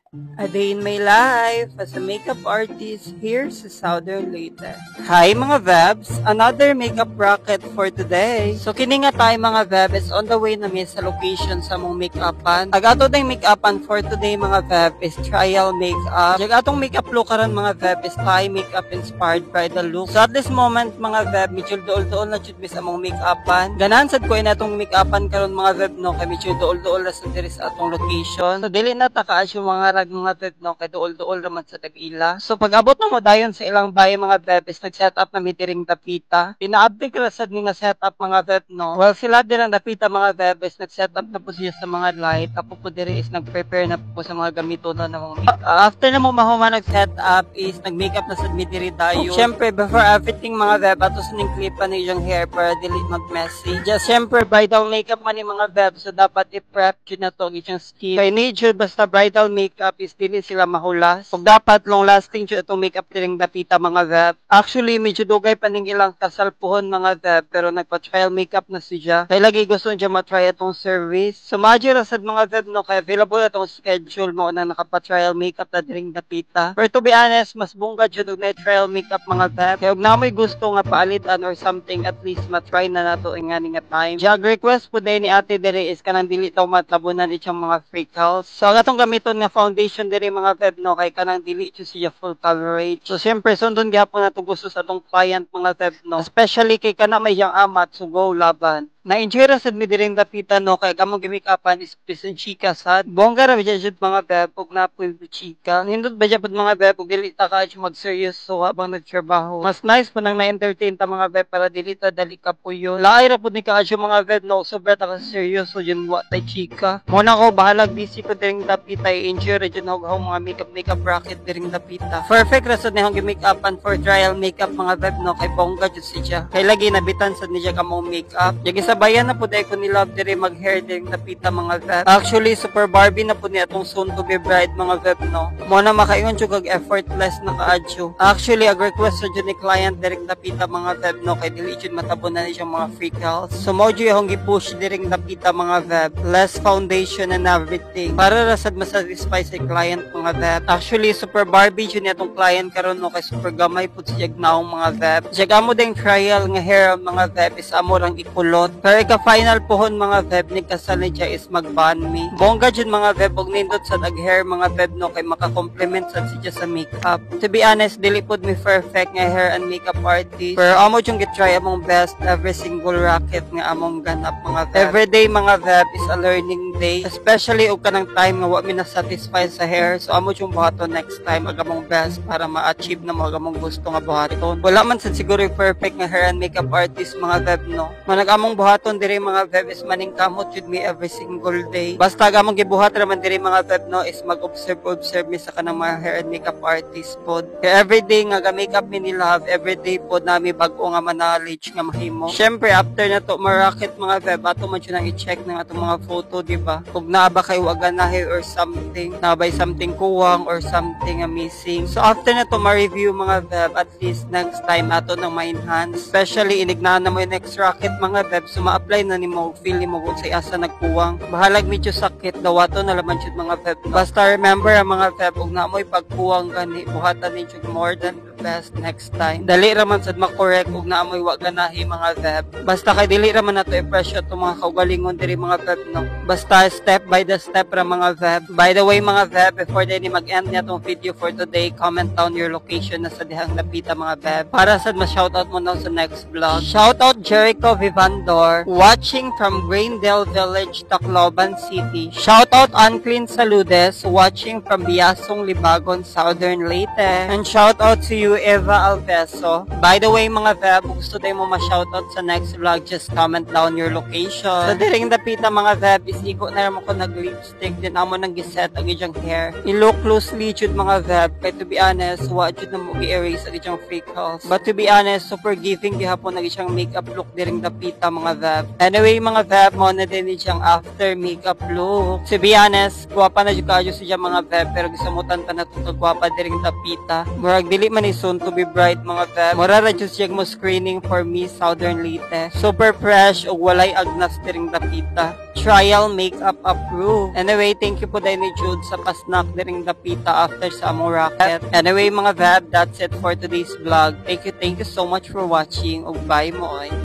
A day in my life as a makeup artist here sa Southern Leyte. Hi mga Vebs! Another makeup rocket for today. So kini nga tayo mga Veb is on the way na mi sa location sa mong makeupan. Agato ding makeupan for today mga Veb is trial makeup. Jag atong makeup look karon mga Veb is Thai makeup inspired bridal look. So at this moment mga Veb, medyo dool-dool na jud mi sa mong makeupan. Ganahan sad ko ina atong makeupan karon mga Veb no kay medyo dool-dool na sa diri sa atong location. So dili na ta kaasyo mga mga Veb no kay dool-dool naman sa tag-ila. So pag abot na mo dayon sa ilang bahay mga Veb is nag-set up na mitiring dapita. Pina-update ko sad ni nga setup mga Veb no. Well sila din ang dapita mga Veb is nag-set up na po siya sa mga light. Ako po diri is nag-prepare na po sa mga gamito na mga after na mo mahuman nag-set up is nag-makeup na sad mitiri dayon. Syempre before everything mga Veb ato sa ning clip na yung hair para dili mag-messy. Just syempre bridal makeup man ni mga Veb so dapat i-prep jud na to ang skin. Kay need jud basta bridal makeup is dili sila mahulas. Kung dapat long lasting jud itong makeup tiring dapita mga Veb. Actually medyo dugay pa ning ilang kasalpuhon mga Veb pero nagpa-trial makeup na siya. Kay lagi gusto niya ma-try itong service. So madyo ra sad mga Veb no kay available itong schedule mo na nakapa-trial makeup na tiring dapita. Pero to be honest mas bungga jud og na trial makeup mga Veb. Kay og namoy gusto nga paalitan or something at least ma-try na nato nga nga time. Jag request po day ni ate diri is kanang dili taw matabunan itong mga freckles. So ang atong gamiton nga foundation diri mga Veb no kay kanang dili siya full coverage. So syempre sundon gyapon nato gusto sa atong client mga Veb no. Especially kay kana may yang amat so go laban. Na-enjoy ra sad mi diring dapita no kay among gimikapan is pisan chika sad. Bongga ra jud mga Veb ug napoy chika. Nindot ba jud mga Veb ug dili ta ka mag seryoso habang nagtrabaho. Mas nice pa nang na-entertain ta mga Veb para dili ta dali ka puyo. Laay ra pud ni kaadyo mga Veb no sobra ta ka seryoso jud wa tay chika. Mo na ko bahala busy ko diring dapita i-enjoy ra jud og mga makeup bracket diring dapita. Perfect ra sad ni hang gimikapan for trial makeup mga Veb no kay bongga jud siya. Kay lagi nabitan sad ni siya kamong makeup. Jagi sabayan na po dahil ko ni love diri mag-hair diri napita mga Veb. Actually, super Barbie na po ni atong soon to be bride mga Veb no. Mo na makaingon jud kag effortless na kaadyo. Actually, ag request jud ni client diri napita mga Veb no kay dili jud matabunan ni siyang mga freckles. So mo jud hong gi-push diri napita mga Veb. Less foundation and everything. Para ra sad ma-satisfy sa client mga Veb. Actually, super Barbie jud ni atong client karon no kay super gamay pud siya gnaong mga Veb. Jaga mo ding trial nga hair mga Veb is amo rang ikulot. Pero ika-final pohon mga Veb ni kasal ni siya is mag-ban me. Bongga jud mga Veb og nindot sa hair mga Veb no kay maka-complement sad siya sa makeup. To be honest, dili pud mi perfect nga hair and makeup artist. Pero amo jung gitry among best every single rocket nga among ganap mga Veb. Everyday mga Veb is a learning day. Especially og kanang time nga wa mi na satisfy sa hair. So amo jung buhaton next time ag among best para ma-achieve na mo ag among gusto nga buhaton. Wala man sad siguro perfect nga hair and makeup artist mga Veb no. Manag among buhaton diri mga Veb is maning kamot jud mi every single day. Basta gamong gibuhat ra man diri mga Veb no is mag-observe mi sa kanang mga hair and makeup artist pod. Kaya everyday nga ga-makeup mi ni love, everyday pod nami bag-o nga knowledge nga mahimo. Syempre after na to ma-rocket mga Veb ato man jud nang i-check ng atong mga photo di ba? Kung naa ba kay waganahe or something, naa bay something kuwang or something missing. So after na to ma-review mga Veb at least next time ato nang ma-enhance. Especially inignahan na mo yung next rocket mga Veb so ma-apply na nimo feel nimo kung sa asa nagkuwang bahalag medyo sakit dawato na laman jud mga Veb. Basta remember ang mga Veb ug naamoy pagkuwang gani buhatan ni jud more than the best next time. Dali ra man sad ma-correct ug naamoy wa ganahi mga Veb. Basta kay dili ra man nato i-pressure to mga kaugalingon diri mga Veb no. Basta step by the step ra mga Veb. By the way mga Veb, before din mag-end niya tong video for today, comment down your location na sa dihang napita mga Veb para sad ma-shoutout mo na sa next vlog. Shoutout Jericho Vivandor watching from Greendale Village, Tacloban City. Shoutout Unclean Saludes watching from Biasong, Libagon, Southern Leyte. And shoutout to you Eva Alveso. By the way mga Veb, kung gusto tayo mo ma-shoutout sa next vlog, just comment down your location. So diring dapita mga Veb, isigo na naman ko nag-lipstick din amo nang giset ang ijang hair. I-look closely jud mga Veb, kay to be honest, wa jud na mo gi-erase ang ijang freckles. But to be honest, super giving gihapon ang ijang makeup look diring dapita mga Veb. Anyway mga Veb, mo na din ijang after makeup look. To be honest, guwapa na jud kayo siya mga Veb, pero gisamutan pa na to kagwapa diring dapita. Murag dili man soon to be bright mga Feb. Mura ra jud siya mo screening for Miss Southern Leyte. Super fresh ug walay agnas diring dapita. Trial makeup approved. Anyway, thank you po dahil ni Jude sa pasnak diring dapita after sa among racket. Anyway mga Feb, that's it for today's vlog. Thank you so much for watching ug bye mo.